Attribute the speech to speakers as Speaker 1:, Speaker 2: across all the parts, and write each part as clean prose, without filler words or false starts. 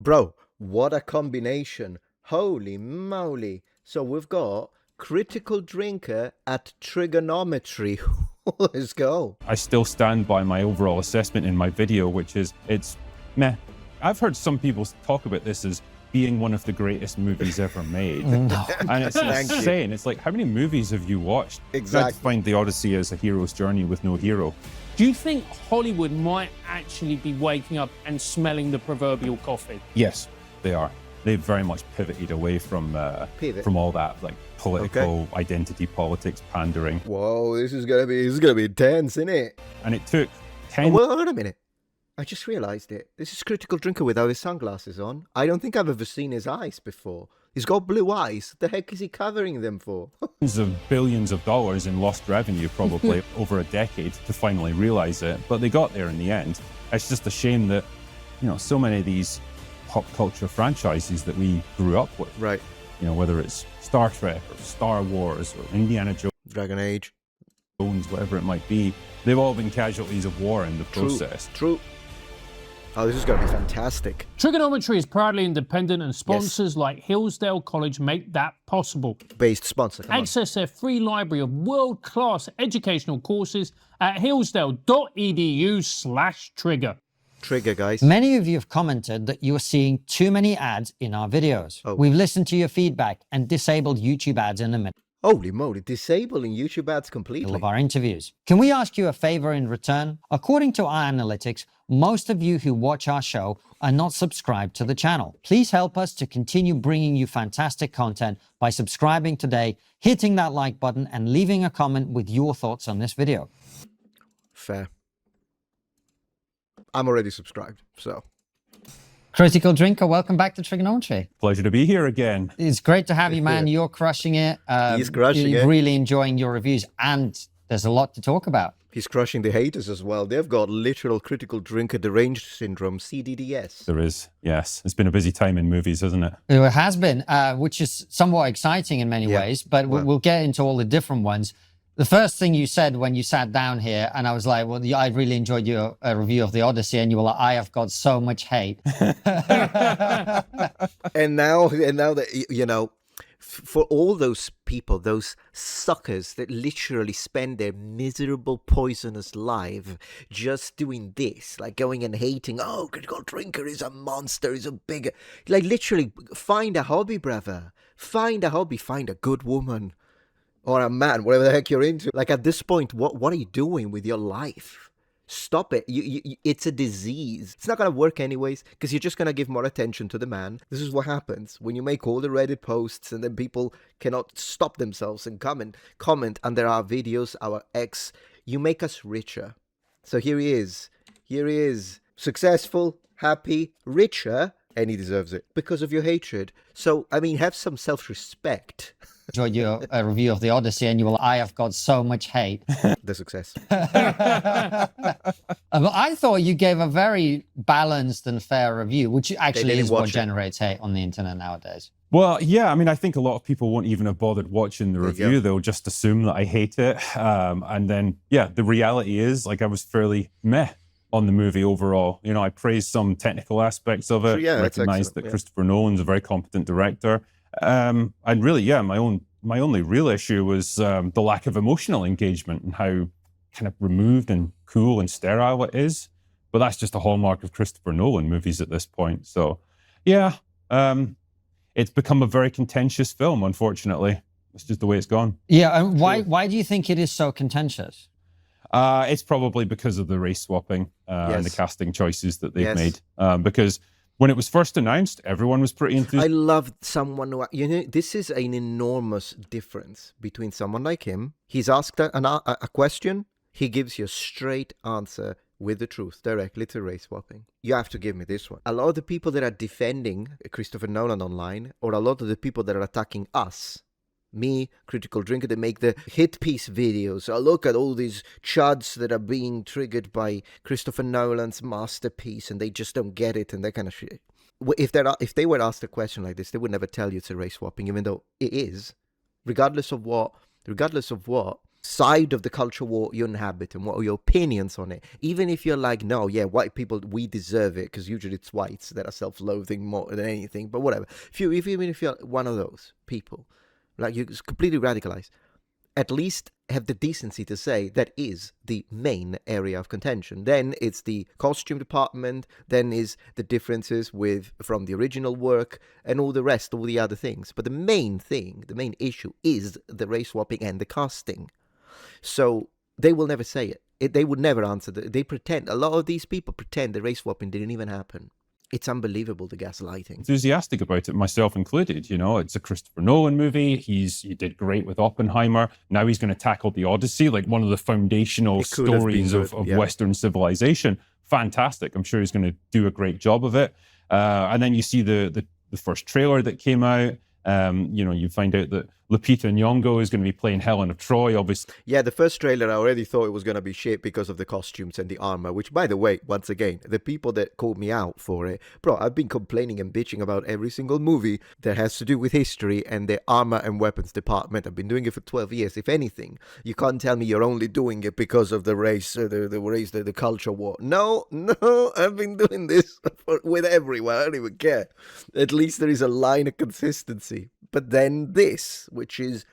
Speaker 1: Bro, what a combination. Holy moly. So we've got critical drinker at Triggernometry. Let's go.
Speaker 2: I still stand by my overall assessment in my video, which is it's meh. I've heard some people talk about this as being one of the greatest movies ever made.
Speaker 3: No.
Speaker 2: And it's insane. It's like, how many movies have you watched?
Speaker 1: Exactly.
Speaker 2: I find the Odyssey as a hero's journey with no hero.
Speaker 3: Do you think Hollywood might actually be waking up and smelling the proverbial coffee?
Speaker 2: Yes, they are. They've very much pivoted away from all that like political identity politics pandering.
Speaker 1: Whoa, this is gonna be intense, isn't it?
Speaker 2: And it took 10
Speaker 1: Oh, well, hold on a minute. I just realized it. This is critical drinker without his sunglasses on. I don't think I've ever seen his eyes before. He's got blue eyes. The heck is he covering them for?
Speaker 2: of billions of dollars in lost revenue probably over a decade to finally realize it, but they got there in the end. It's just a shame that, you know, so many of these pop culture franchises that we grew up with,
Speaker 1: Right.
Speaker 2: you know, whether it's Star Trek or Star Wars or Indiana
Speaker 1: Dragon Age.
Speaker 2: Jones, whatever it might be, they've all been casualties of war in the process.
Speaker 1: True. Oh, this is going to be fantastic.
Speaker 3: Triggernometry is proudly independent, and sponsors like Hillsdale College make that possible.
Speaker 1: Based sponsor. Come on.
Speaker 3: Access their free library of world-class educational courses at hillsdale.edu/trigger.
Speaker 1: Trigger, guys.
Speaker 4: Many of you have commented that you are seeing too many ads in our videos.
Speaker 1: Oh.
Speaker 4: We've listened to your feedback and disabled YouTube ads in the middle
Speaker 1: Holy moly, disabling YouTube ads completely.
Speaker 4: of our interviews. Can we ask you a favor in return? According to our analytics, most of you who watch our show are not subscribed to the channel. Please help us to continue bringing you fantastic content by subscribing today, hitting that like button, and leaving a comment with your thoughts on this video.
Speaker 1: Fair. I'm already subscribed, so.
Speaker 4: Critical Drinker, welcome back to Triggernometry.
Speaker 2: Pleasure to be here again.
Speaker 4: It's great to have you, man. You're crushing it.
Speaker 1: He's crushing
Speaker 4: you're
Speaker 1: it.
Speaker 4: Really enjoying your reviews, and there's a lot to talk about.
Speaker 1: He's crushing the haters as well. They've got literal critical drinker deranged syndrome, CDDS.
Speaker 2: There is, yes. It's been a busy time in movies, hasn't it?
Speaker 4: It has been, which is somewhat exciting in many ways, but we'll get into all the different ones. The first thing you said when you sat down here, and I was like, well, I really enjoyed your review of the Odyssey, and you were like, I have got so much hate.
Speaker 1: and now that, you know, for all those people, those suckers that literally spend their miserable, poisonous life just doing this, like going and hating, oh, critical drinker is a monster, is a bigger, like literally find a hobby, brother. Find a hobby, find a good woman. Or a man, whatever the heck you're into. Like at this point, what are you doing with your life? Stop it. It's a disease. It's not going to work anyways, because you're just going to give more attention to the man. This is what happens when you make all the Reddit posts and then people cannot stop themselves and comment under our videos, our ex. You make us richer. So here he is. Here he is. Successful, happy, richer, and he deserves it because of your hatred. So, I mean, have some self-respect.
Speaker 4: Enjoyed your review of the Odyssey, and you were like, I have got so much hate.
Speaker 1: The success.
Speaker 4: I thought you gave a very balanced and fair review, which actually is what generates hate on the internet nowadays.
Speaker 2: Well, yeah, I mean, I think a lot of people won't even have bothered watching the review. They'll just assume that I hate it. And then, yeah, the reality is, like, I was fairly meh on the movie overall. You know, I praised some technical aspects of it, recognized that Christopher Nolan's a very competent director. And really, yeah, my only real issue was the lack of emotional engagement and how kind of removed and cool and sterile it is. But that's just a hallmark of Christopher Nolan movies at this point. So, yeah, it's become a very contentious film, unfortunately. It's just the way it's gone.
Speaker 4: Yeah, and why do you think it is so contentious?
Speaker 2: It's probably because of the race swapping and the casting choices that they've made. Because when it was first announced, everyone was pretty enthusiastic.
Speaker 1: I loved someone who, you know, this is an enormous difference between someone like him. He's asked a question, he gives you a straight answer with the truth, directly to race swapping. You have to give me this one. A lot of the people that are defending Christopher Nolan online, or a lot of the people that are attacking us, me, Critical Drinker, that make the hit piece videos. I look at all these chuds that are being triggered by Christopher Nolan's masterpiece and they just don't get it and that kind of shit. If they were asked a question like this, they would never tell you it's a race swapping, even though it is. Regardless of what side of the culture war you inhabit and what are your opinions on it. Even if you're like, no, yeah, white people, we deserve it, because usually it's whites that are self-loathing more than anything, but whatever. Even if you're one of those people, like you're completely radicalized, at least have the decency to say that is the main area of contention. Then it's the costume department, then is the differences from the original work and all the rest, all the other things. But the main thing, the main issue is the race swapping and the casting. So they will never say it. They would never answer. They pretend. A lot of these people pretend the race swapping didn't even happen. It's unbelievable, the gaslighting.
Speaker 2: Enthusiastic about it, myself included. You know, it's a Christopher Nolan movie. He did great with Oppenheimer. Now he's going to tackle the Odyssey, like one of the foundational stories of Western civilization. Fantastic. I'm sure he's going to do a great job of it. And then you see the first trailer that came out. You know, you find out that Lupita Nyong'o is going to be playing Helen of Troy, obviously.
Speaker 1: Yeah, the first trailer, I already thought it was going to be shit because of the costumes and the armor, which, by the way, once again, the people that called me out for it, bro, I've been complaining and bitching about every single movie that has to do with history and the armor and weapons department. I've been doing it for 12 years. If anything, you can't tell me you're only doing it because of the race, the culture war. No, I've been doing this with everyone. I don't even care. At least there is a line of consistency. But then this, which is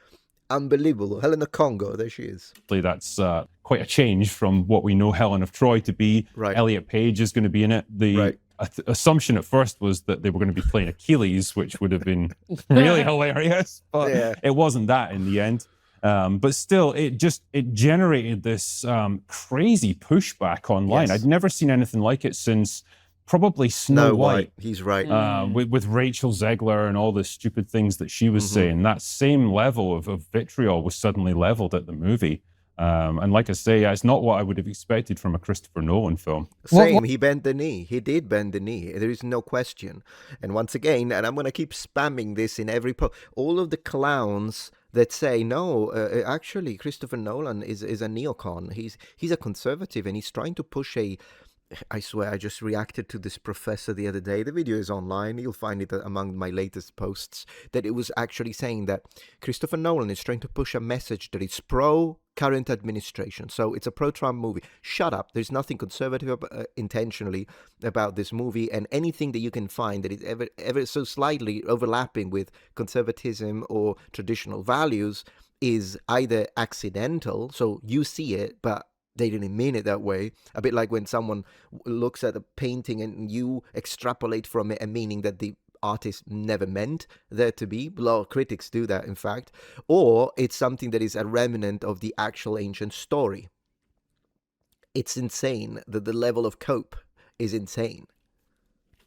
Speaker 1: unbelievable. Helen of Congo, there she is.
Speaker 2: That's quite a change from what we know Helen of Troy to be.
Speaker 1: Right.
Speaker 2: Elliot Page is going to be in it. The assumption at first was that they were going to be playing Achilles, which would have been really hilarious, but it wasn't that in the end. But still, it generated this crazy pushback online. I'd never seen anything like it since probably Snow White.
Speaker 1: He's right.
Speaker 2: With Rachel Zegler and all the stupid things that she was saying. That same level of vitriol was suddenly leveled at the movie. And like I say, it's not what I would have expected from a Christopher Nolan film.
Speaker 1: Same, he bent the knee. He did bend the knee. There is no question. And once again, and I'm going to keep spamming this in every post, all of the clowns that say, no, actually, Christopher Nolan is a neocon. He's a conservative, and he's trying to push I swear, I just reacted to this professor the other day. The video is online. You'll find it among my latest posts. That it was actually saying that Christopher Nolan is trying to push a message that it's pro-current administration. So it's a pro-Trump movie. Shut up. There's nothing conservative intentionally about this movie. And anything that you can find that is ever so slightly overlapping with conservatism or traditional values is either accidental, so you see it, but they didn't mean it that way. A bit like when someone looks at a painting and you extrapolate from it a meaning that the artist never meant there to be. A lot of critics do that, in fact. Or it's something that is a remnant of the actual ancient story. It's insane that the level of cope is insane.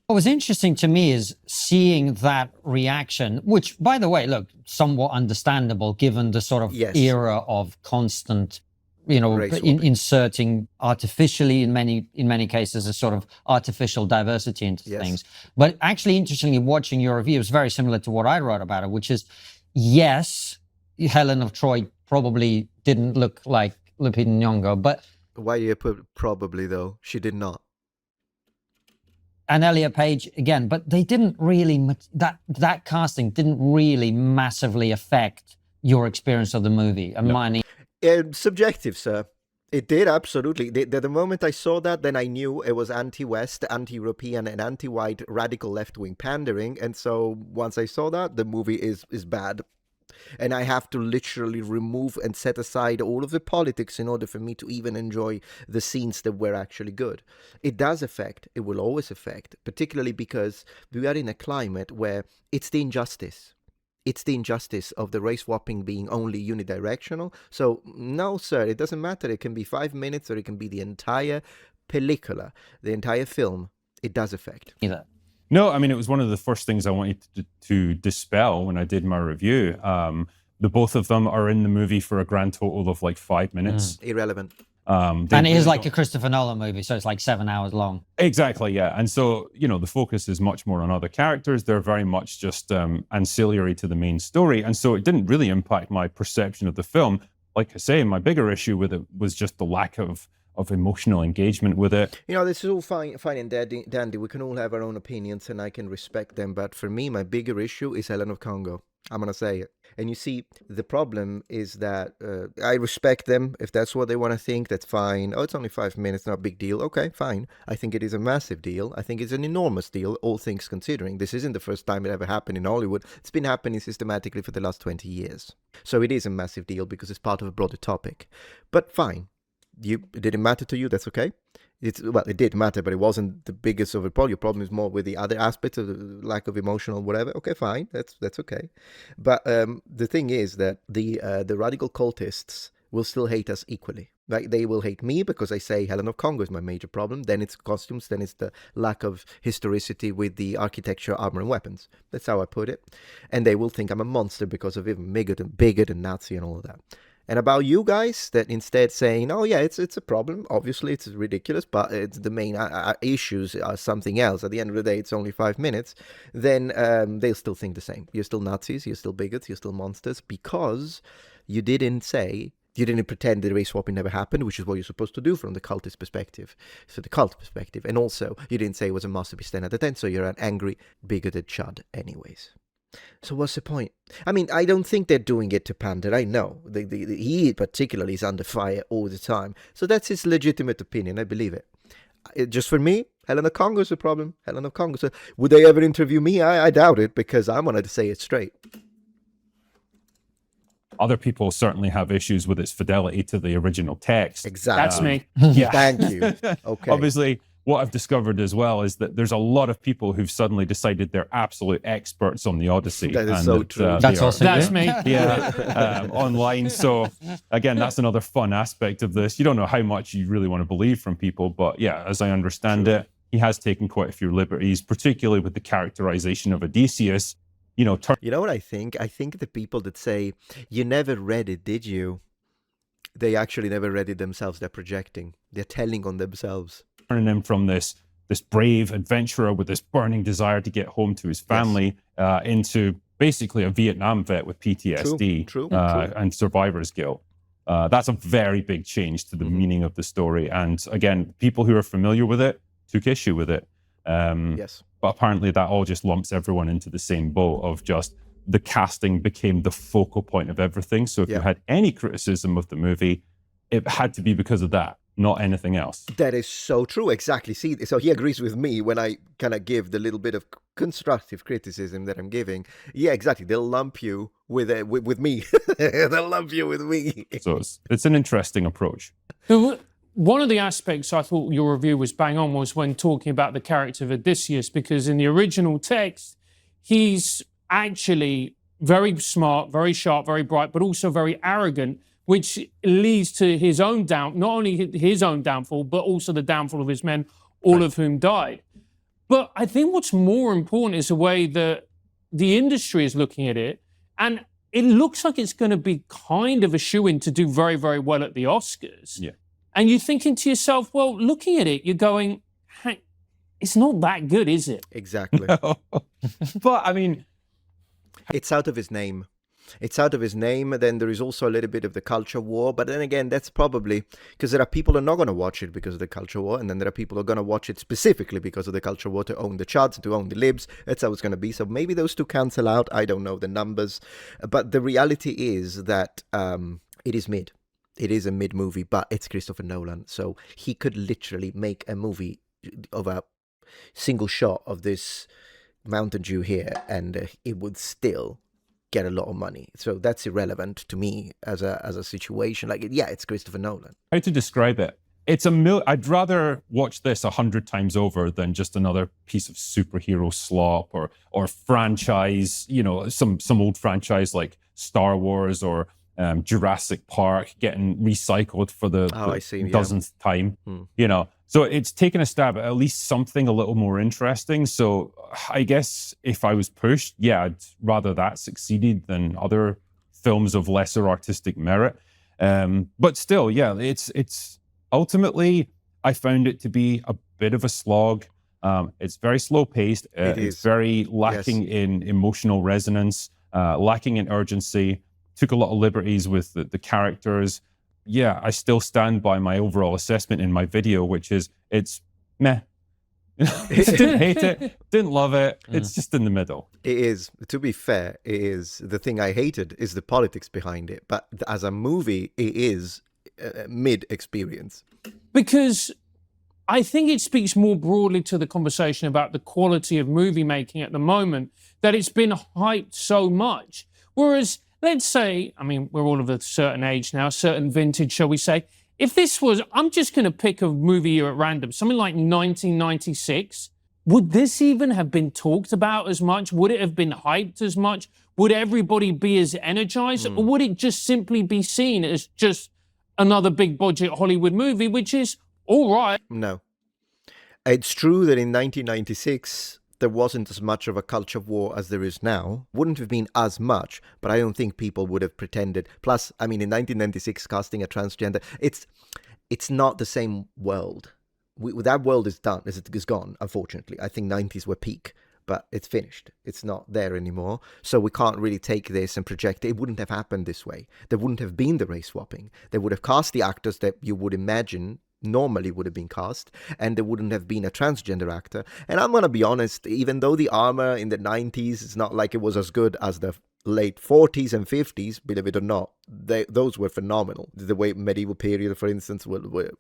Speaker 4: What was interesting to me is seeing that reaction, which, by the way, look, somewhat understandable given the sort of era of constant, you know, inserting artificially in many cases a sort of artificial diversity into things. But actually, interestingly, watching your review is very similar to what I wrote about it, which is, yes, Helen of Troy probably didn't look like Lupita Nyong'o, but...
Speaker 1: Why do you put probably, though? She did not.
Speaker 4: And Elliot Page, again, but they didn't really... That casting didn't really massively affect your experience of the movie.
Speaker 1: Subjective, sir. It did, absolutely. The moment I saw that, then I knew it was anti-West, anti-European, and anti-white radical left-wing pandering. And so once I saw that, the movie is bad. And I have to literally remove and set aside all of the politics in order for me to even enjoy the scenes that were actually good. It does affect, it will always affect, particularly because we are in a climate where it's the injustice. It's the injustice of the race swapping being only unidirectional. So, no, sir, it doesn't matter. It can be 5 minutes or it can be the entire película, the entire film. It does affect.
Speaker 2: No, I mean, it was one of the first things I wanted to dispel when I did my review. The both of them are in the movie for a grand total of like 5 minutes.
Speaker 1: Irrelevant.
Speaker 4: And it is like a Christopher Nolan movie, so it's like 7 hours long.
Speaker 2: Exactly, yeah. And so, you know, the focus is much more on other characters. They're very much just ancillary to the main story. And so it didn't really impact my perception of the film. Like I say, my bigger issue with it was just the lack of emotional engagement with it.
Speaker 1: You know, this is all fine and dandy. We can all have our own opinions and I can respect them. But for me, my bigger issue is Helen of Congo. I'm going to say it. And you see, the problem is that I respect them. If that's what they want to think, that's fine. Oh, it's only 5 minutes, not a big deal. Okay, fine. I think it is a massive deal. I think it's an enormous deal, all things considering. This isn't the first time it ever happened in Hollywood. It's been happening systematically for the last 20 years. So it is a massive deal because it's part of a broader topic. But fine. It didn't matter to you, that's okay. Well, it did matter, but it wasn't the biggest of a problem. Your problem is more with the other aspects of the lack of emotional whatever. Okay, fine, that's okay. But the thing is that the radical cultists will still hate us equally. Like, they will hate me because I say Helen of Congo is my major problem. Then it's costumes. Then it's the lack of historicity with the architecture, armor, and weapons. That's how I put it. And they will think I'm a monster because of even bigot and Nazi and all of that. And about you guys that instead saying, oh yeah, it's a problem. Obviously, it's ridiculous, but it's the main issues are something else. At the end of the day, it's only 5 minutes. Then they'll still think the same. You're still Nazis, you're still bigots, you're still monsters because you didn't pretend the race swapping never happened, which is what you're supposed to do from the cultist perspective. So the cult perspective. And also, you didn't say it was a masterpiece 10 out of 10, so you're an angry, bigoted chud anyways. So what's the point? I mean, I don't think they're doing it to pander. I know. He particularly is under fire all the time. So that's his legitimate opinion. I believe it. Just for me, Helen of Congo is a problem. Helen of Congo. So would they ever interview me? I doubt it because I'm going to say it straight.
Speaker 2: Other people certainly have issues with its fidelity to the original text.
Speaker 1: Exactly.
Speaker 3: That's me.
Speaker 2: Yeah.
Speaker 1: Thank you. Okay.
Speaker 2: Obviously, what I've discovered as well is that there's a lot of people who've suddenly decided they're absolute experts on the Odyssey.
Speaker 1: That is so true.
Speaker 3: That's me.
Speaker 2: Yeah, online. So again, that's another fun aspect of this. You don't know how much you really want to believe from people, but yeah, as I understand it, he has taken quite a few liberties, particularly with the characterization of Odysseus. You know
Speaker 1: what I think? I think the people that say, you never read it, did you? They actually never read it themselves. They're projecting. They're telling on themselves.
Speaker 2: Turning him from this brave adventurer with this burning desire to get home to his family into basically a Vietnam vet with PTSD
Speaker 1: True.
Speaker 2: And survivor's guilt. That's a very big change to the meaning of the story. And again, people who are familiar with it took issue with it.
Speaker 1: Yes.
Speaker 2: But apparently that all just lumps everyone into the same boat of just the casting became the focal point of everything. So if you had any criticism of the movie, it had to be because of that, not anything else.
Speaker 1: That is so true. Exactly. See, so he agrees with me when I kind of give the little bit of constructive criticism that I'm giving. Yeah, exactly. They'll lump you with me. They'll lump you with me.
Speaker 2: So it's an interesting approach.
Speaker 3: One of the aspects I thought your review was bang on was when talking about the character of Odysseus, because in the original text, he's actually very smart, very sharp, very bright, but also very arrogant, which leads to his own not only his own downfall, but also the downfall of his men, all of whom died. But I think what's more important is the way that the industry is looking at it. And it looks like it's going to be kind of a shoo-in to do very, very well at the Oscars.
Speaker 2: Yeah.
Speaker 3: And you're thinking to yourself, well, looking at it, you're going, hey, it's not that good, is it?
Speaker 1: Exactly.
Speaker 2: But, I mean...
Speaker 1: It's out of his name. It's out of his name. Then there is also a little bit of the culture war. But then again, that's probably because there are people who are not going to watch it because of the culture war. And then there are people who are going to watch it specifically because of the culture war, to own the chuds, to own the libs. That's how it's going to be. So maybe those two cancel out. I don't know the numbers. But the reality is that it is mid. It is a mid movie, but it's Christopher Nolan. So he could literally make a movie of a single shot of this Mountain Dew here, and it would still get a lot of money. So that's irrelevant to me as a situation. Like, yeah, it's Christopher Nolan.
Speaker 2: How to describe it? I'd rather watch this 100 times over than just another piece of superhero slop or franchise. You know, some old franchise like Star Wars or Jurassic Park getting recycled for the dozenth time. You know. So it's taken a stab at least something a little more interesting. So I guess if I was pushed, yeah, I'd rather that succeeded than other films of lesser artistic merit. But still, yeah, it's ultimately, I found it to be a bit of a slog. It's very slow paced. It's very lacking in emotional resonance, lacking in urgency. Took a lot of liberties with the characters. Yeah, I still stand by my overall assessment in my video, which is it's meh. Didn't hate it, didn't love it. It's just in the middle.
Speaker 1: It is, to be fair, it is. The thing I hated is the politics behind it. But as a movie, it is a mid-experience.
Speaker 3: Because I think it speaks more broadly to the conversation about the quality of movie making at the moment, that it's been hyped so much. Whereas, let's say, I mean, we're all of a certain age now, a certain vintage, shall we say. If this was, I'm just going to pick a movie year at random, something like 1996, would this even have been talked about as much? Would it have been hyped as much? Would everybody be as energized? Or would it just simply be seen as just another big budget Hollywood movie, which is all right?
Speaker 1: No. It's true that in 1996, there wasn't as much of a culture war as there is now. Wouldn't have been as much, but I don't think people would have pretended. Plus, I mean, in 1996, casting a transgender, it's not the same world. That world is done, is gone, unfortunately. I think 90s were peak, but it's finished. It's not there anymore. So we can't really take this and project it. It wouldn't have happened this way. There wouldn't have been the race swapping. They would have cast the actors that you would imagine normally would have been cast, and there wouldn't have been a transgender actor. And I'm going to be honest, even though the armor in the 90s, it's not like it was as good as the late 40s and 50s, believe it or not, those were phenomenal. The way medieval period, for instance, were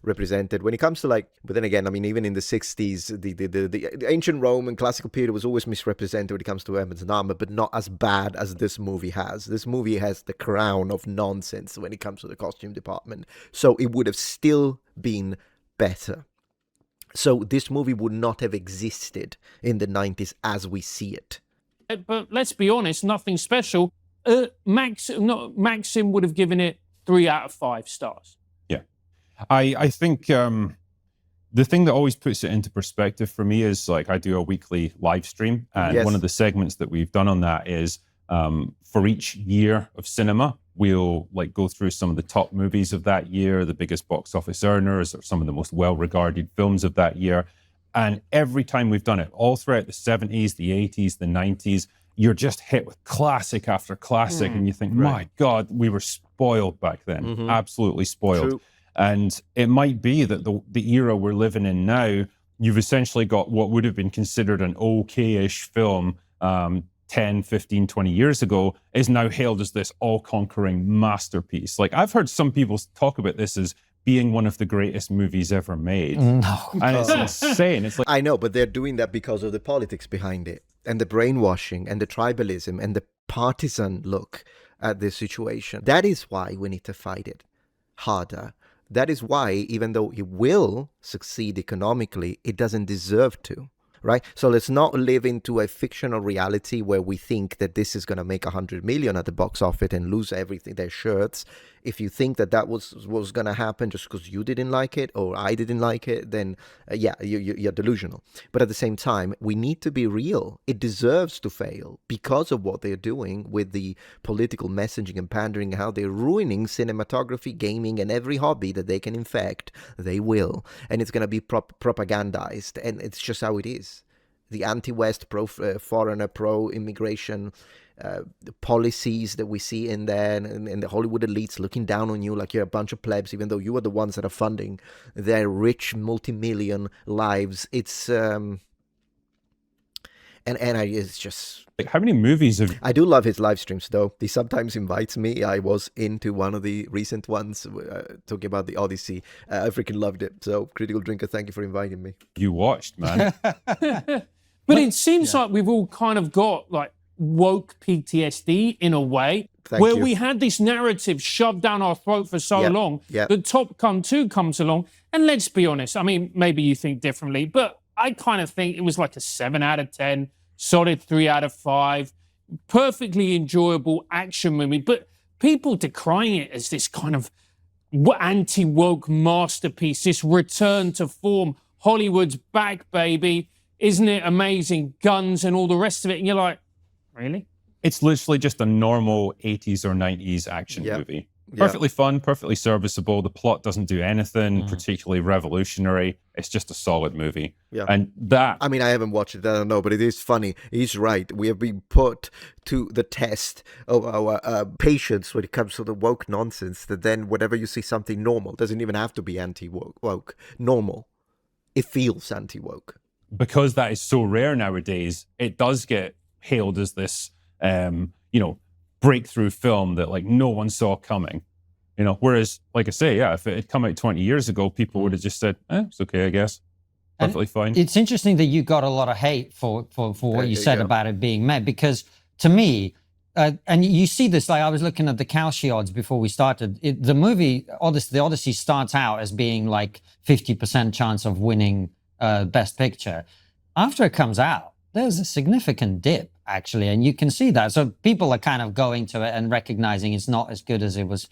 Speaker 1: represented. When it comes to like, but then again, I mean, even in the 60s, the ancient Rome and classical period was always misrepresented when it comes to weapons and armor, but not as bad as this movie has. This movie has the crown of nonsense when it comes to the costume department. So it would have still been better. So this movie would not have existed in the 90s as we see it.
Speaker 3: But let's be honest, nothing special. Maxim would have given it 3 out of 5 stars.
Speaker 2: Yeah. I think the thing that always puts it into perspective for me is, like, I do a weekly live stream, and one of the segments that we've done on that is for each year of cinema, we'll like go through some of the top movies of that year, the biggest box office earners, or some of the most well-regarded films of that year. And every time we've done it, all throughout the 70s, the 80s, the 90s, you're just hit with classic after classic, and you think, my God, we were spoiled back then, absolutely spoiled.
Speaker 1: True.
Speaker 2: And it might be that the era we're living in now, you've essentially got what would have been considered an okay-ish film 10, 15, 20 years ago is now hailed as this all-conquering masterpiece. Like, I've heard some people talk about this as being one of the greatest movies ever made. No. And it's insane. It's like,
Speaker 1: I know, but they're doing that because of the politics behind it, and the brainwashing, and the tribalism, and the partisan look at this situation. That is why we need to fight it harder. That is why, even though it will succeed economically, it doesn't deserve to. Right? So let's not live into a fictional reality where we think that this is going to make 100 million at the box office and lose everything, their shirts. If you think that was going to happen just because you didn't like it or I didn't like it, then you're delusional. But at the same time, we need to be real. It deserves to fail because of what they're doing with the political messaging and pandering, how they're ruining cinematography, gaming, and every hobby that they can infect. They will. And it's going to be propagandized. And it's just how it is. The anti-West, pro-foreigner, pro-immigration policies that we see in there, and the Hollywood elites looking down on you like you're a bunch of plebs, even though you are the ones that are funding their rich multi-million lives. It's it's just
Speaker 2: like, how many movies have...
Speaker 1: I do love his live streams, though. He sometimes invites me. I was into one of the recent ones talking about the Odyssey. I freaking loved it. So, Critical Drinker, thank you for inviting me.
Speaker 2: You watched, man.
Speaker 3: But it seems like we've all kind of got like woke PTSD in a way, we had this narrative shoved down our throat for so long. The Top Gun 2 comes along, and let's be honest, I mean, maybe you think differently, but I kind of think it was like a 7 out of 10, solid 3 out of 5, perfectly enjoyable action movie, but people decrying it as this kind of anti-woke masterpiece, this return to form, Hollywood's back, baby. Isn't it amazing? Guns and all the rest of it. And you're like, really?
Speaker 2: It's literally just a normal 80s or 90s action movie. Perfectly fun, perfectly serviceable. The plot doesn't do anything particularly revolutionary. It's just a solid movie. And that...
Speaker 1: I mean, I haven't watched it, I don't know, but it is funny. He's right. We have been put to the test of our patience when it comes to the woke nonsense, that then whenever you see something normal, doesn't even have to be anti-woke, normal, it feels anti-woke.
Speaker 2: because that is so rare nowadays, it does get hailed as this, breakthrough film that like no one saw coming. Whereas, like I say, yeah, if it had come out 20 years ago, people would have just said, it's okay, I guess. Perfectly fine.
Speaker 4: It's interesting that you got a lot of hate for what you said about it being made, because to me, and you see this, like I was looking at the Kalshi odds before we started, the movie, the Odyssey starts out as being like 50% chance of winning Best Picture. After it comes out, there's a significant dip, actually, and you can see that. So people are kind of going to it and recognizing it's not as good as it was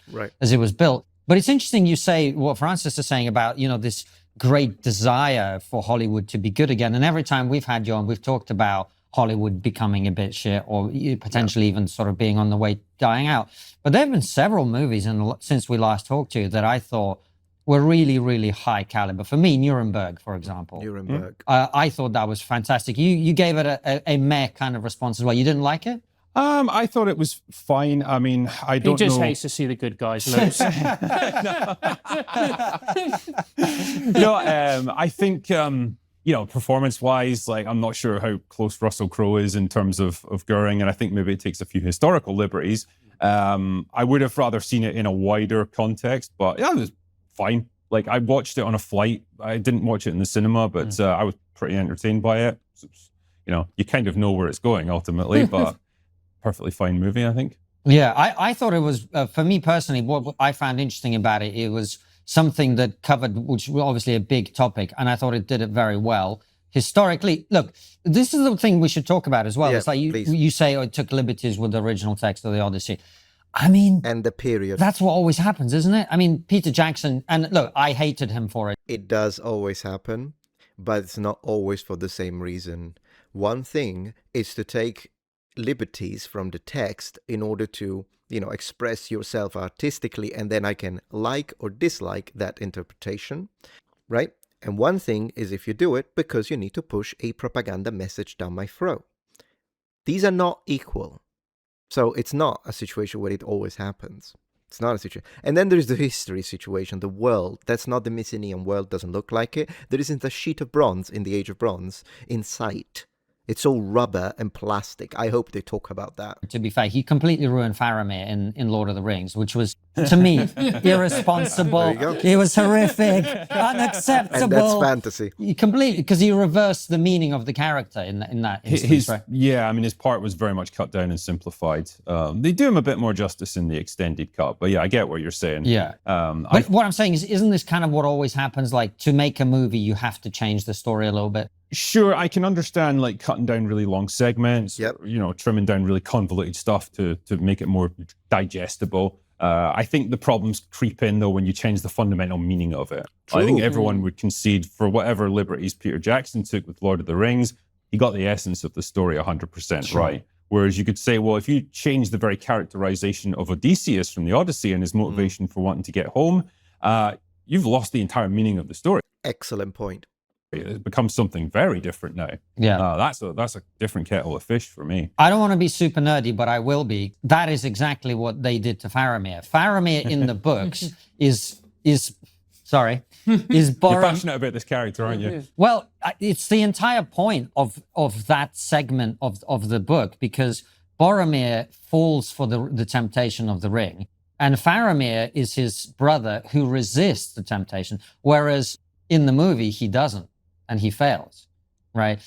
Speaker 4: built. But it's interesting you say what Francis is saying about, this great desire for Hollywood to be good again. And every time we've had you on, we've talked about Hollywood becoming a bit shit, or potentially even sort of being on the way dying out. But there have been several movies since we last talked to you that I thought were really, really high caliber. For me, Nuremberg, for example. I thought that was fantastic. You gave it a meh kind of response as well. You didn't like it?
Speaker 2: I thought it was fine. I mean, I don't know.
Speaker 3: He just hates to see the good guys lose.
Speaker 2: I think, performance-wise, like, I'm not sure how close Russell Crowe is in terms of Goering, and I think maybe it takes a few historical liberties. I would have rather seen it in a wider context, but yeah, it was fine. Like, I watched it on a flight. I didn't watch it in the cinema, but I was pretty entertained by it. You kind of know where it's going ultimately, but perfectly fine movie, I think.
Speaker 4: Yeah, I thought it was, for me personally, what I found interesting about it, it was something that covered, which was obviously a big topic, and I thought it did it very well. Historically, look, this is the thing we should talk about as well.
Speaker 1: Yeah,
Speaker 4: it's like you say it took liberties with the original text of the Odyssey. I mean...
Speaker 1: And the period.
Speaker 4: That's what always happens, isn't it? I mean, Peter Jackson, and look, I hated him for it.
Speaker 1: It does always happen, but it's not always for the same reason. One thing is to take liberties from the text in order to, express yourself artistically, and then I can like or dislike that interpretation, right? And one thing is if you do it because you need to push a propaganda message down my throat. These are not equal. So it's not a situation where it always happens. It's not a situation. And then there's the history situation, the world. That's not the Mycenaean world, doesn't look like it. There isn't a sheet of bronze in the Age of Bronze in sight. It's all rubber and plastic. I hope they talk about that.
Speaker 4: To be fair, he completely ruined Faramir in Lord of the Rings, which was, to me, irresponsible. It was horrific, unacceptable.
Speaker 1: And that's fantasy.
Speaker 4: Completely, because he reversed the meaning of the character in that instance, right?
Speaker 2: Yeah, I mean, his part was very much cut down and simplified. They do him a bit more justice in the extended cut, but yeah, I get what you're saying.
Speaker 4: Yeah. But what I'm saying is, isn't this kind of what always happens? Like, to make a movie, you have to change the story a little bit.
Speaker 2: Sure, I can understand like cutting down really long segments, trimming down really convoluted stuff to make it more digestible. I think the problems creep in though when you change the fundamental meaning of it. True. I think everyone would concede for whatever liberties Peter Jackson took with Lord of the Rings, he got the essence of the story 100% right. Whereas you could say, well, if you change the very characterization of Odysseus from the Odyssey and his motivation for wanting to get home, you've lost the entire meaning of the story.
Speaker 1: Excellent point.
Speaker 2: It becomes something very different now.
Speaker 4: Yeah,
Speaker 2: that's a different kettle of fish for me.
Speaker 4: I don't want to be super nerdy, but I will be. That is exactly what they did to Faramir. Faramir in the books is borrowing.
Speaker 2: You're passionate about this character, aren't you?
Speaker 4: Well, it's the entire point of that segment of the book, because Boromir falls for the temptation of the ring, and Faramir is his brother who resists the temptation, whereas in the movie he doesn't. And he fails, right?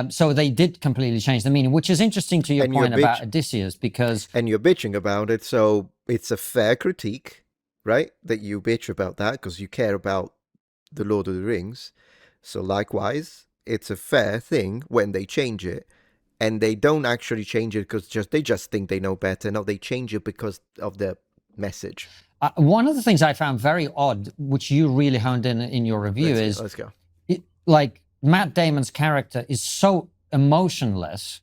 Speaker 4: So they did completely change the meaning, which is interesting to your point about Odysseus, because...
Speaker 1: And you're bitching about it, so it's a fair critique, right? That you bitch about that, because you care about the Lord of the Rings. So likewise, it's a fair thing when they change it. And they don't actually change it because they just think they know better. No, they change it because of the message.
Speaker 4: One of the things I found very odd, which you really honed in your review,
Speaker 1: Let's go.
Speaker 4: Like, Matt Damon's character is so emotionless,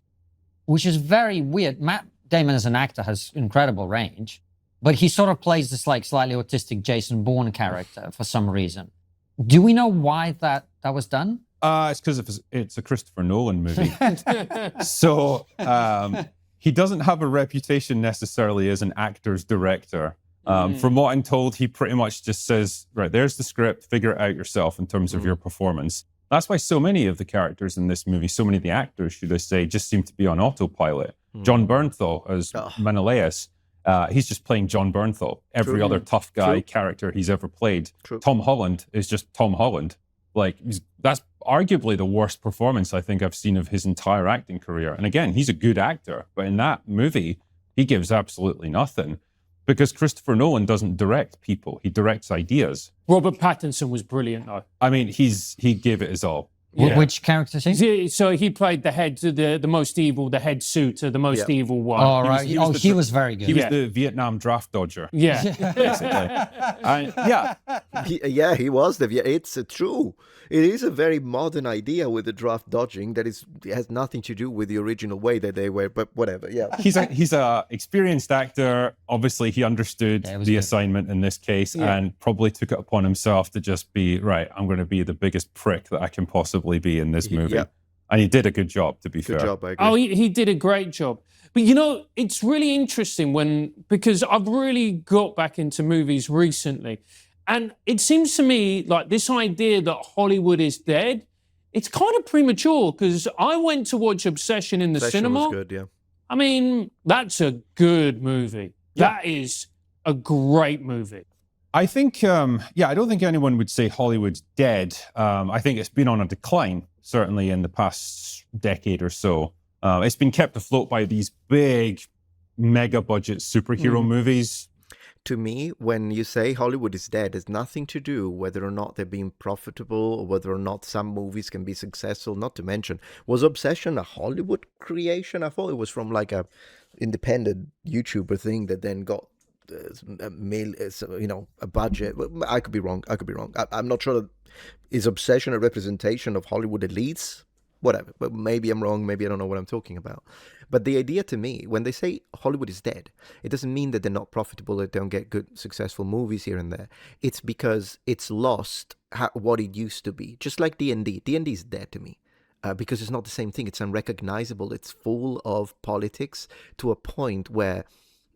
Speaker 4: which is very weird. Matt Damon as an actor has incredible range, but he sort of plays this like slightly autistic Jason Bourne character for some reason. Do we know why that was done?
Speaker 2: It's because it's a Christopher Nolan movie. So he doesn't have a reputation necessarily as an actor's director. From what I'm told, he pretty much just says, right, there's the script, figure it out yourself in terms of your performance. That's why so many of the characters in this movie, so many of the actors, should I say, just seem to be on autopilot. John Bernthal as Menelaus, he's just playing John Bernthal. Every other tough guy character he's ever played. Tom Holland is just Tom Holland. Like, that's arguably the worst performance I think I've seen of his entire acting career. And again, he's a good actor, but in that movie, he gives absolutely nothing. Because Christopher Nolan doesn't direct people, he directs ideas.
Speaker 3: Robert Pattinson was brilliant, though.
Speaker 2: I mean, he gave it his all.
Speaker 4: Yeah. Which character is he?
Speaker 3: So he played the head, the most evil, the head suiter, the most evil one.
Speaker 4: Oh, right. He was very good.
Speaker 2: He was the Vietnam draft dodger.
Speaker 3: Yeah.
Speaker 2: Basically.
Speaker 1: He was. It's true. It is a very modern idea with the draft dodging that has nothing to do with the original way that they were, but whatever, yeah.
Speaker 2: He's a experienced actor. Obviously, he understood the assignment in this case and probably took it upon himself to just be, right, I'm going to be the biggest prick that I can possibly be in this movie. Yeah. And he did a good job, to be fair.
Speaker 1: Good job, I agree.
Speaker 3: Oh, he did a great job. But, you know, it's really interesting because I've really got back into movies recently. And it seems to me like this idea that Hollywood is dead, it's kind of premature because I went to watch Obsession in the cinema.
Speaker 1: Was good, yeah.
Speaker 3: I mean, that's a good movie. Yeah. That is a great movie.
Speaker 2: I think, I don't think anyone would say Hollywood's dead. I think it's been on a decline, certainly in the past decade or so. It's been kept afloat by these big, mega-budget superhero movies.
Speaker 1: To me, when you say Hollywood is dead, it's nothing to do whether or not they're being profitable or whether or not some movies can be successful. Not to mention, was Obsession a Hollywood creation? I thought it was from like a independent YouTuber thing that then got a budget. I could be wrong. I'm not sure. Is Obsession a representation of Hollywood elites? Whatever. But maybe I'm wrong. Maybe I don't know what I'm talking about. But the idea to me, when they say Hollywood is dead, it doesn't mean that they're not profitable, they don't get good, successful movies here and there. It's because it's lost what it used to be. Just like D&D. D&D is dead to me. Because it's not the same thing. It's unrecognizable. It's full of politics to a point where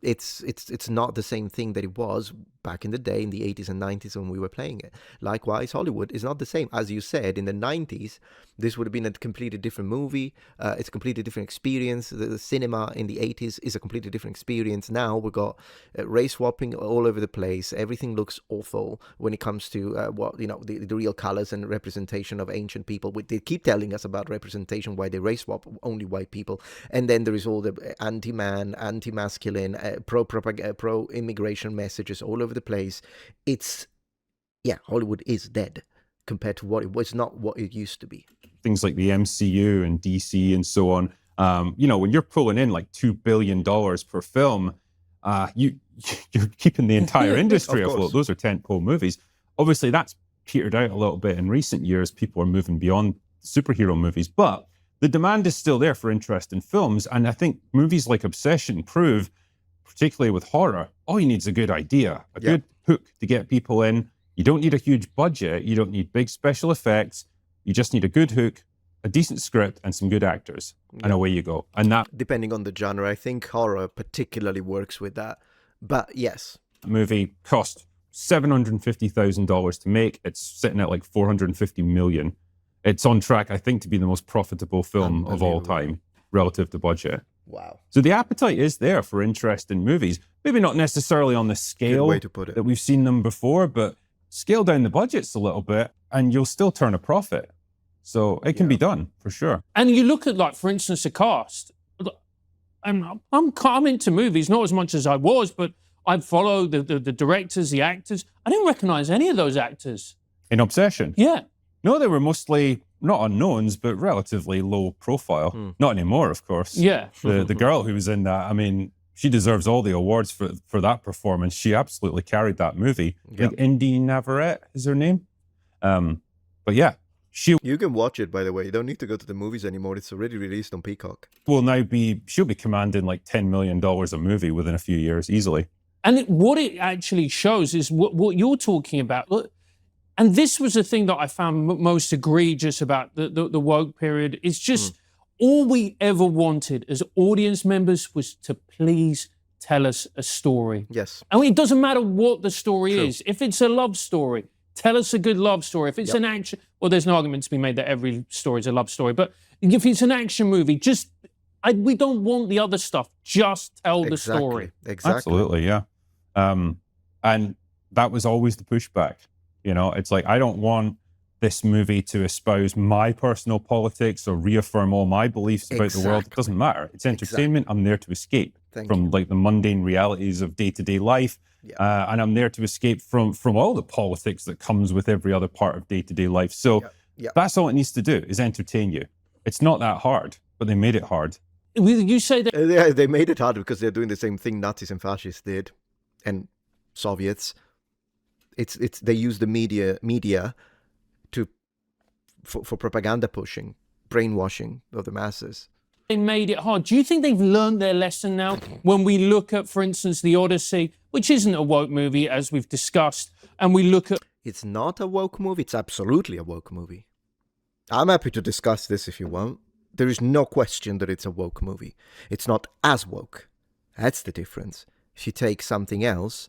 Speaker 1: it's not the same thing that it was back in the day in the 80s and 90s when we were playing it. Likewise, Hollywood is not the same. As you said, in the 90s, this would have been a completely different movie. It's a completely different experience. The cinema in the 80s is a completely different experience. Now we've got race swapping all over the place. Everything looks awful when it comes to the real colors and representation of ancient people. They keep telling us about representation, why they race swap only white people. And then there is all the anti-man, anti-masculine, pro-immigration messages all over the place. Hollywood is dead compared to what it was, not what it used to be.
Speaker 2: Things like the MCU and DC and so on. When you're pulling in like $2 billion per film, you're keeping the entire industry afloat. Those are tentpole movies. Obviously, that's petered out a little bit in recent years. People are moving beyond superhero movies, but the demand is still there for interest in films. And I think movies like Obsession prove, particularly with horror, all you need is a good idea, a good hook to get people in. You don't need a huge budget. You don't need big special effects. You just need a good hook, a decent script, and some good actors. And away you go. And that,
Speaker 1: depending on the genre, I think horror particularly works with that. But yes.
Speaker 2: The movie cost $750,000 to make. It's sitting at like $450 million. It's on track, I think, to be the most profitable film of all time relative to budget.
Speaker 1: Wow.
Speaker 2: So the appetite is there for interest in movies. Maybe not necessarily on the scale that we've seen them before, but scale down the budgets a little bit and you'll still turn a profit. So it can be done, for sure.
Speaker 3: And you look at, like, for instance, the cast. I'm into movies, not as much as I was, but I follow the directors, the actors. I didn't recognize any of those actors.
Speaker 2: In Obsession?
Speaker 3: Yeah.
Speaker 2: No, they were mostly not unknowns, but relatively low profile. Not anymore, of course.
Speaker 3: Yeah.
Speaker 2: The girl who was in that, I mean, she deserves all the awards for that performance. She absolutely carried that movie. Yep. I think Indy Navarrete is her name. But yeah,
Speaker 1: you can watch it, by the way. You don't need to go to the movies anymore. It's already released on Peacock.
Speaker 2: She'll be commanding like $10 million a movie within a few years, easily.
Speaker 3: And what it actually shows is what you're talking about. Look, and this was the thing that I found most egregious about the woke period. It's just all we ever wanted as audience members was to please tell us a story.
Speaker 1: Yes.
Speaker 3: And it doesn't matter what the story is. If it's a love story, Tell us a good love story. If it's an action, well, there's an argument to be made that every story is a love story. But if it's an action movie, we don't want the other stuff. Just tell the story.
Speaker 1: Exactly.
Speaker 2: Absolutely, yeah. And that was always the pushback. You know, it's like, I don't want this movie to espouse my personal politics or reaffirm all my beliefs about the world. It doesn't matter. It's entertainment. I'm there to escape from like the mundane realities of day-to-day life. And I'm there to escape from all the politics that comes with every other part of day-to-day life. So that's all it needs to do, is entertain you. It's not that hard, but they made it hard.
Speaker 3: You say that
Speaker 1: they made it hard because they're doing the same thing Nazis and fascists did, and Soviets. It's they use the media for propaganda pushing, brainwashing of the masses.
Speaker 3: They made it hard. Do you think they've learned their lesson now? When we look at, for instance, the Odyssey, which isn't a woke movie, as we've discussed, and we look at...
Speaker 1: It's not a woke movie. It's absolutely a woke movie. I'm happy to discuss this if you want. There is no question that it's a woke movie. It's not as woke. That's the difference. If you take something else,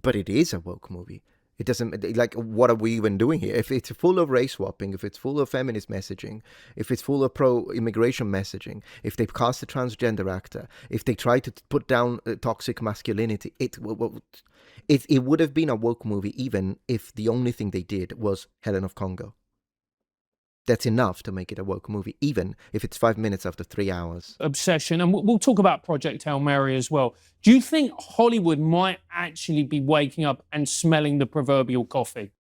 Speaker 1: but it is a woke movie. It doesn't, like, what are we even doing here? If it's full of race swapping, if it's full of feminist messaging, if it's full of pro-immigration messaging, if they cast a transgender actor, if they try to put down toxic masculinity, it would have been a woke movie even if the only thing they did was Helen of Congo. That's enough to make it a woke movie, even if it's 5 minutes after 3 hours.
Speaker 3: Obsession, and we'll talk about Project Hail Mary as well. Do you think Hollywood might actually be waking up and smelling the proverbial coffee?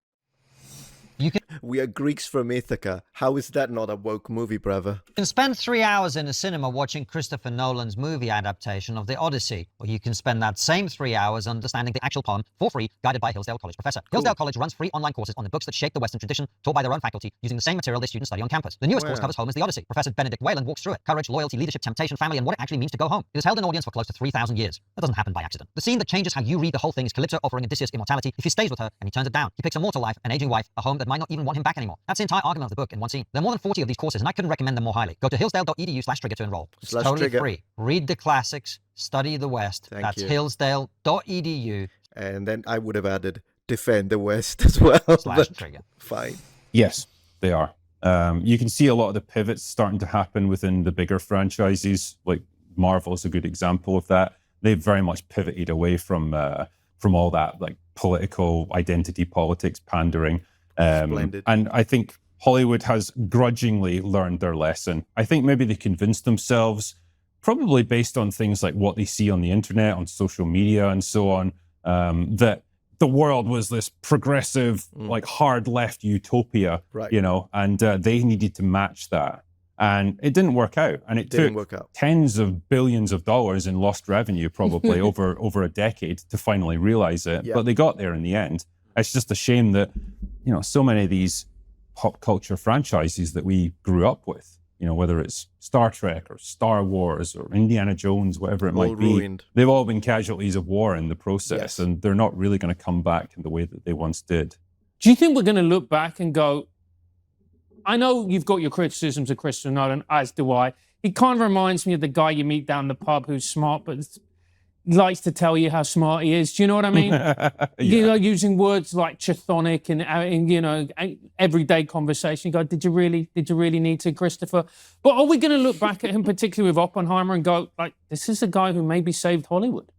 Speaker 1: We are Greeks from Ithaca. How is that not a woke movie, brother?
Speaker 4: You can spend 3 hours in a cinema watching Christopher Nolan's movie adaptation of the Odyssey, or you can spend that same 3 hours understanding the actual poem for free, guided by Hillsdale College professor. Hillsdale College runs free online courses on the books that shape the Western tradition, taught by their own faculty, using the same material their students study on campus. The newest course covers Homer's The Odyssey. Professor Benedict Whalen walks through it. Courage, loyalty, leadership, temptation, family, and what it actually means to go home. It has held an audience for close to 3,000 years. That doesn't happen by accident. The scene that changes how you read the whole thing is Calypso offering Odysseus immortality if he stays with her, and he turns it down. He picks a mortal life, an aging wife, a home that might not even want him back anymore. That's the entire argument of the book in one scene. There are more than 40 of these courses, and I couldn't recommend them more highly. Go to hillsdale.edu/trigger to enroll. It's totally free. Read the classics, study the West. That's hillsdale.edu.
Speaker 1: And then I would have added defend the West as well.
Speaker 4: /trigger.
Speaker 1: Fine.
Speaker 2: Yes, they are. You can see a lot of the pivots starting to happen within the bigger franchises. Like Marvel is a good example of that. They've very much pivoted away from all that like political identity politics pandering.
Speaker 1: Splendid.
Speaker 2: And I think Hollywood has grudgingly learned their lesson. I think maybe they convinced themselves, probably based on things like what they see on the internet, on social media and so on, that the world was this progressive, like hard left utopia,
Speaker 1: right.
Speaker 2: You know, and they needed to match that. And it didn't work out. And it took tens of billions of dollars in lost revenue, probably over a decade to finally realize it.
Speaker 1: Yeah.
Speaker 2: But they got there in the end. It's just a shame that, you know, so many of these pop culture franchises that we grew up with, you know, whether it's Star Trek or Star Wars or Indiana Jones, whatever it might be,
Speaker 1: ruined.
Speaker 2: They've all been casualties of war in the process,
Speaker 1: yes.
Speaker 2: And they're not really going to come back in the way that they once did.
Speaker 3: Do you think we're going to look back and go, I know you've got your criticisms of Christopher Nolan, as do I. He kind of reminds me of the guy you meet down the pub who's smart, but likes to tell you how smart he is. Do you know what I mean? You know, using words like chthonic and you know, everyday conversation. You go, did you really need to, Christopher? But are we going to look back at him, particularly with Oppenheimer, and go, like, this is a guy who maybe saved Hollywood?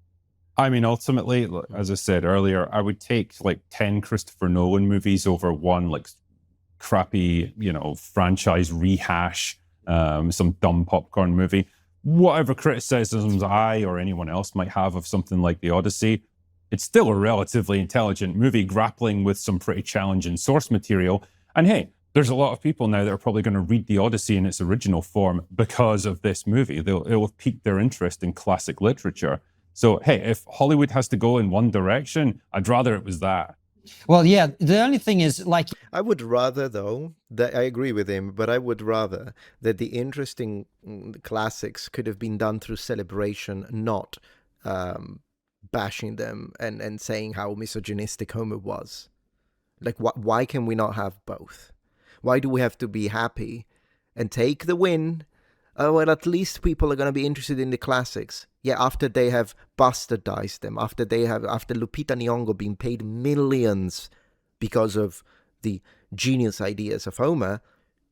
Speaker 2: I mean, ultimately, as I said earlier, I would take like 10 Christopher Nolan movies over one like crappy, you know, franchise rehash, some dumb popcorn movie. Whatever criticisms I or anyone else might have of something like The Odyssey, it's still a relatively intelligent movie grappling with some pretty challenging source material. And hey, there's a lot of people now that are probably going to read The Odyssey in its original form because of this movie. It will have piqued their interest in classic literature. So hey, if Hollywood has to go in one direction, I'd rather it was that.
Speaker 4: Well, yeah, the only thing is, like...
Speaker 1: I would rather, though, that I agree with him, but I would rather that the interesting classics could have been done through celebration, not bashing them and saying how misogynistic Homer was. Like, why can we not have both? Why do we have to be happy and take the win? Oh, well, at least people are going to be interested in the classics. Yeah, after they have bastardized them, after Lupita Nyong'o being paid millions because of the genius ideas of Homer,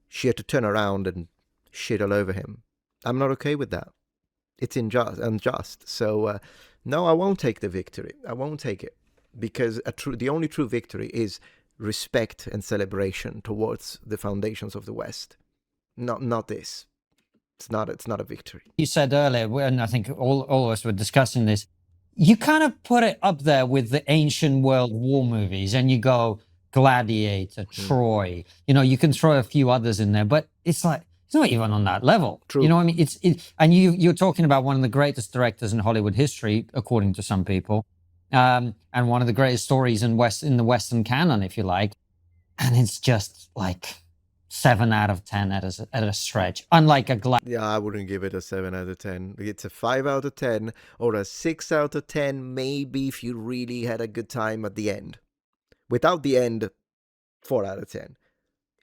Speaker 1: she had to turn around and shit all over him. I'm not okay with that. It's unjust. So, no, I won't take the victory. I won't take it. Because the only true victory is respect and celebration towards the foundations of the West. Not this. It's not a victory.
Speaker 4: You said earlier, and I think all of us were discussing this, you kind of put it up there with the ancient World War movies, and you go Gladiator, Troy. You know, you can throw a few others in there, but it's like, it's not even on that level.
Speaker 1: True.
Speaker 4: You know what I mean? And you're talking about one of the greatest directors in Hollywood history, according to some people, and one of the greatest stories in the Western canon, if you like. And it's just like 7 out of 10 at a stretch. Unlike a
Speaker 1: Yeah, I wouldn't give it a 7 out of 10. It's a 5 out of 10 or a 6 out of 10, maybe if you really had a good time at the end. Without the end, 4 out of 10.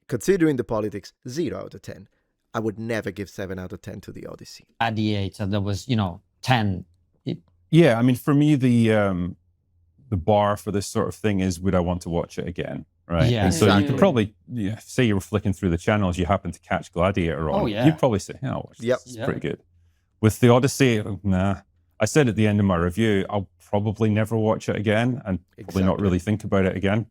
Speaker 1: Considering the politics, 0 out of 10. I would never give 7 out of 10 to the Odyssey.
Speaker 4: Gladiator, there was, 10.
Speaker 2: Yeah, I mean, for me, the bar for this sort of thing is, would I want to watch it again? Right.
Speaker 4: Yeah,
Speaker 2: and so
Speaker 1: exactly.
Speaker 2: you could probably say you were flicking through the channels, you happen to catch Gladiator on.
Speaker 4: Oh, yeah.
Speaker 2: You'd probably say, yeah, I'll watch this.
Speaker 1: Yep.
Speaker 2: It's pretty good. With the Odyssey, nah. I said at the end of my review, I'll probably never watch it again and probably not really think about it again.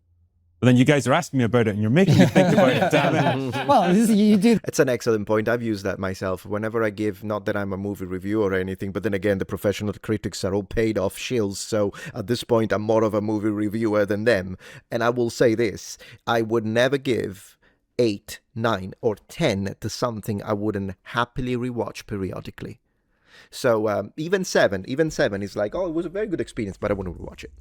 Speaker 2: But then you guys are asking me about it and you're making me think about it, damn it.
Speaker 4: Well, you do.
Speaker 1: It's an excellent point. I've used that myself. Whenever I give, not that I'm a movie reviewer or anything, but then again, the professional critics are all paid off shills. So at this point, I'm more of a movie reviewer than them. And I will say this, I would never give 8, 9, or 10 to something I wouldn't happily rewatch periodically. So even 7 is like, oh, it was a very good experience, but I wouldn't rewatch it.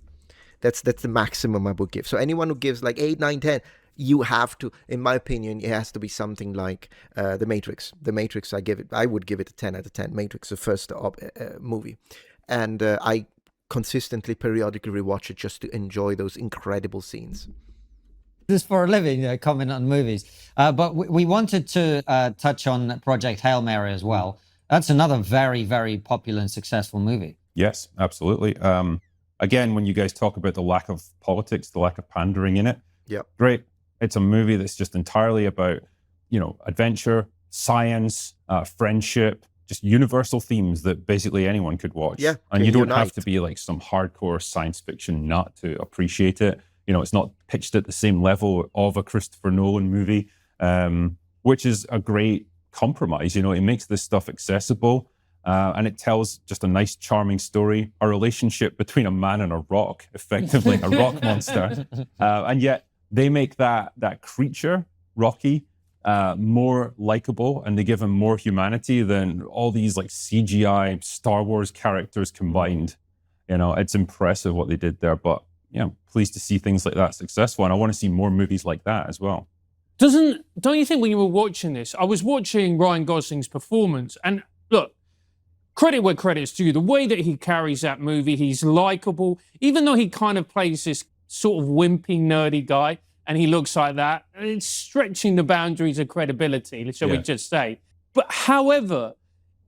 Speaker 1: That's the maximum I would give. So anyone who gives like 8, 9, 10, you have to, in my opinion, it has to be something like The Matrix. The Matrix, I would give it a 10 out of 10. Matrix, the first movie. And I consistently, periodically rewatch it just to enjoy those incredible scenes.
Speaker 4: This for a living, comment on movies. But we wanted to touch on Project Hail Mary as well. That's another very, very popular and successful movie.
Speaker 2: Yes, absolutely. Again, when you guys talk about the lack of politics, the lack of pandering in it, great. It's a movie that's just entirely about, adventure, science, friendship, just universal themes that basically anyone could watch.
Speaker 1: Yeah,
Speaker 2: and you don't have to be like some hardcore science fiction nut to appreciate it. It's not pitched at the same level of a Christopher Nolan movie, which is a great compromise. It makes this stuff accessible. And it tells just a nice, charming story, a relationship between a man and a rock, effectively, a rock monster. And yet they make that creature, Rocky, more likable, and they give him more humanity than all these like CGI Star Wars characters combined. It's impressive what they did there, but yeah, pleased to see things like that successful. And I want to see more movies like that as well.
Speaker 3: Don't you think when you were watching this, I was watching Ryan Gosling's performance, and look, credit where credit's due. The way that he carries that movie, he's likable. Even though he kind of plays this sort of wimpy, nerdy guy, and he looks like that, it's stretching the boundaries of credibility, shall we just say. But however,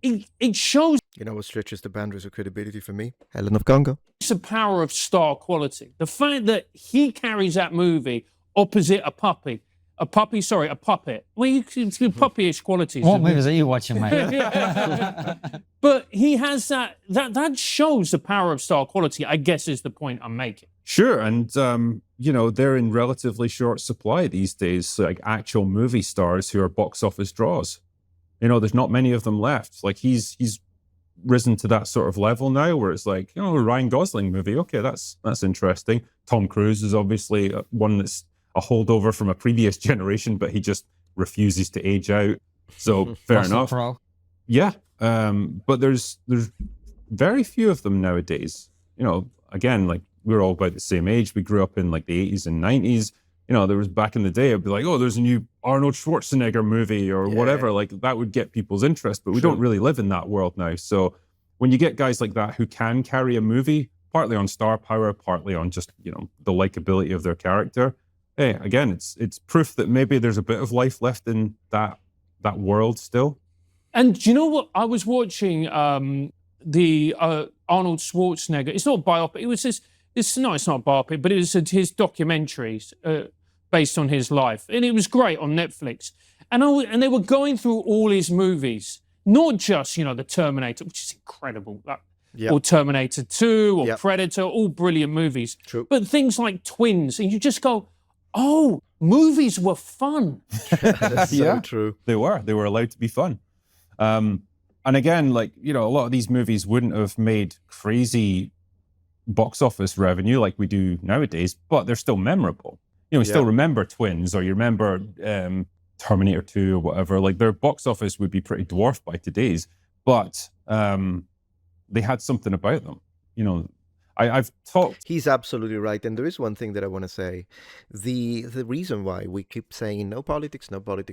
Speaker 3: it shows...
Speaker 1: You know what stretches the boundaries of credibility for me? Helen of Congo.
Speaker 3: It's the power of star quality. The fact that he carries that movie opposite a puppet. Well, you can do puppyish qualities.
Speaker 4: What movies are you watching, mate?
Speaker 3: But he has that shows the power of star quality, I guess, is the point I'm making.
Speaker 2: Sure, and they're in relatively short supply these days, like actual movie stars who are box office draws. There's not many of them left. Like he's risen to that sort of level now where it's like, a Ryan Gosling movie, okay, that's interesting. Tom Cruise is obviously one that's a holdover from a previous generation, but he just refuses to age out. So fair enough.
Speaker 4: Pro.
Speaker 2: Yeah, but there's very few of them nowadays. Again, like we're all about the same age. We grew up in like the 80s and 90s. There was back in the day, I'd be like, oh, there's a new Arnold Schwarzenegger movie or whatever. Like that would get people's interest, but we don't really live in that world now. So when you get guys like that who can carry a movie, partly on star power, partly on just, the likability of their character, hey, again, it's proof that maybe there's a bit of life left in that world still.
Speaker 3: And do you know what? I was watching the Arnold Schwarzenegger. It's not a biopic. It was this it's not biopic, but it was his documentaries based on his life, and it was great on Netflix. And they were going through all his movies, not just the Terminator, which is incredible, or Terminator 2 or Predator, all brilliant movies.
Speaker 1: True.
Speaker 3: But things like Twins, and you just go, oh, movies were fun.
Speaker 1: That's so true.
Speaker 2: They were allowed to be fun. And again, like, a lot of these movies wouldn't have made crazy box office revenue like we do nowadays, but they're still memorable. You still remember Twins, or you remember Terminator 2 or whatever. Like, their box office would be pretty dwarfed by today's, but they had something about them. I've talked.
Speaker 1: He's absolutely right, and there is one thing that I want to say: the reason why we keep saying no politics,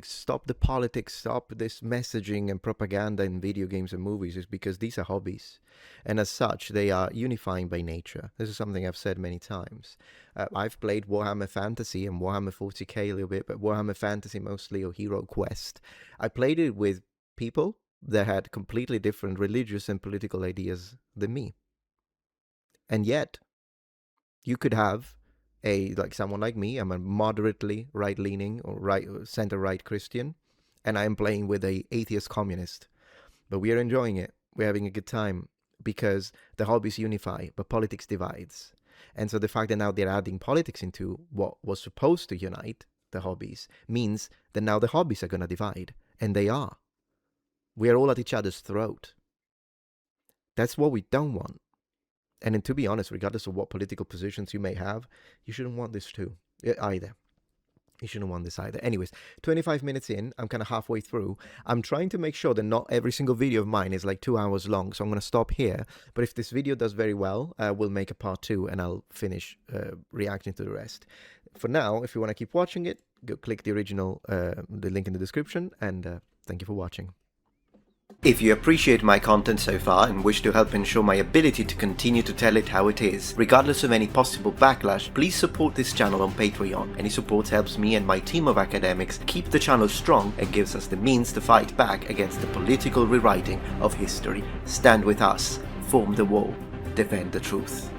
Speaker 1: stop the politics, stop this messaging and propaganda in video games and movies, is because these are hobbies, and as such, they are unifying by nature. This is something I've said many times. I've played Warhammer Fantasy and Warhammer 40k a little bit, but Warhammer Fantasy mostly, or Hero Quest. I played it with people that had completely different religious and political ideas than me. And yet, you could have someone like me. I'm a moderately right-leaning or center-right Christian, and I'm playing with a atheist communist. But we are enjoying it. We're having a good time because the hobbies unify, but politics divides. And so the fact that now they're adding politics into what was supposed to unite the hobbies means that now the hobbies are going to divide, and they are. We are all at each other's throat. That's what we don't want. And to be honest, regardless of what political positions you may have, you shouldn't want this too, either. You shouldn't want this either. Anyways, 25 minutes in, I'm kind of halfway through. I'm trying to make sure that not every single video of mine is like 2 hours long, so I'm going to stop here. But if this video does very well, we'll make a part 2 and I'll finish reacting to the rest. For now, if you want to keep watching it, go click the original, the link in the description, and thank you for watching. If you appreciate my content so far and wish to help ensure my ability to continue to tell it how it is, regardless of any possible backlash, please support this channel on Patreon. Any support helps me and my team of academics keep the channel strong and gives us the means to fight back against the political rewriting of history. Stand with us, form the wall, defend the truth.